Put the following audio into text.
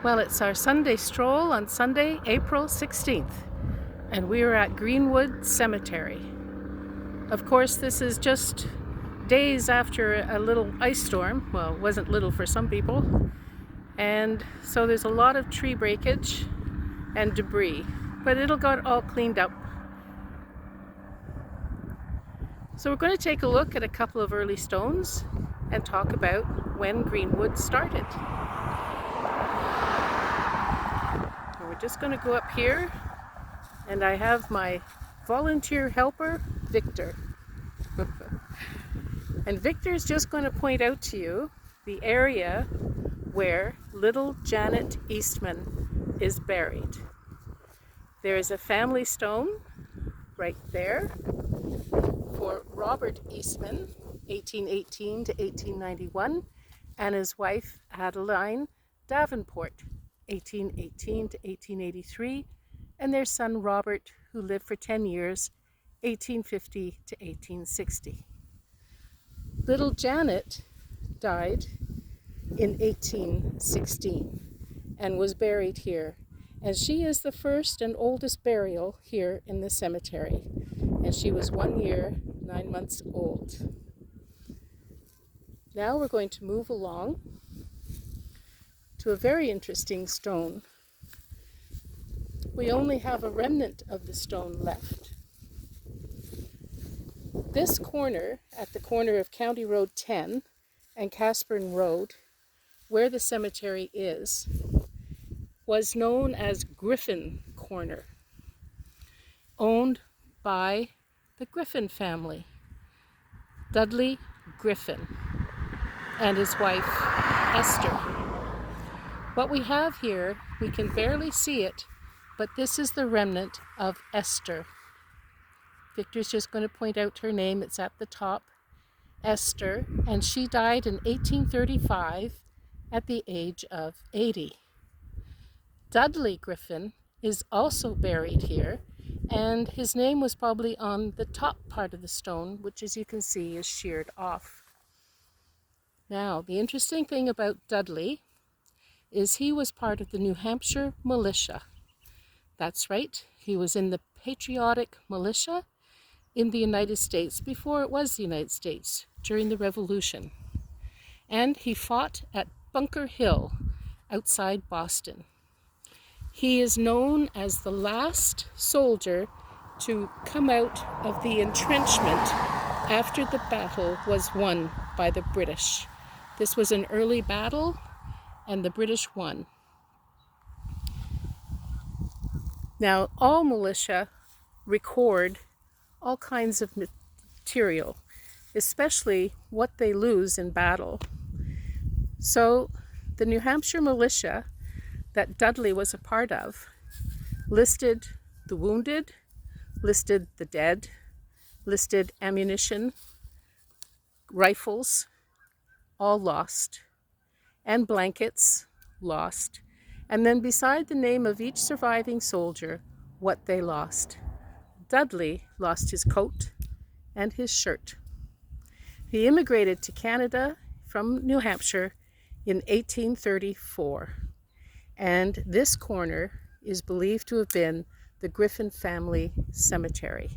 Well, it's our Sunday stroll on Sunday, April 16th, and we are at Greenwood Cemetery. Of course, this is just days after a little ice storm. Well, it wasn't little for some people. And so there's a lot of tree breakage and debris, but it'll get all cleaned up. So we're going to take a look at a couple of early stones and talk about when Greenwood started. And we're just going to go up here, and I have my volunteer helper, Victor. And Victor's just going to point out to you the area where little Janet Eastman is buried. There is a family stone right there for Robert Eastman, 1818 to 1891, and his wife Adeline Davenport, 1818 to 1883, and their son Robert, who lived for 10 years, 1850 to 1860. Little Janet died in 1816 and was buried here, and she is the first and oldest burial here in the cemetery, and she was 1 year, 9 months old. Now we're going to move along to a very interesting stone. We only have a remnant of the stone left. This corner, at the corner of County Road 10 and Casburn Road, where the cemetery is, was known as Griffin Corner, owned by the Griffin family, Dudley Griffin and his wife Esther. What we have here, we can barely see it, but this is the remnant of Esther. Victor's just going to point out her name. It's at the top, Esther, and she died in 1835 at the age of 80. Dudley Griffin is also buried here, and his name was probably on the top part of the stone, which, as you can see, is sheared off. Now, the interesting thing about Dudley is he was part of the New Hampshire militia. That's right, he was in the patriotic militia in the United States before it was the United States, during the Revolution. And he fought at Bunker Hill outside Boston. He is known as the last soldier to come out of the entrenchment after the battle was won by the British. This was an early battle, and the British won. Now, all militia record all kinds of material, especially what they lose in battle. So the New Hampshire militia that Dudley was a part of listed the wounded, listed the dead, listed ammunition, rifles, all lost, and blankets lost, and then beside the name of each surviving soldier, what they lost. Dudley lost his coat and his shirt. He immigrated to Canada from New Hampshire in 1834, and this corner is believed to have been the Griffin family cemetery.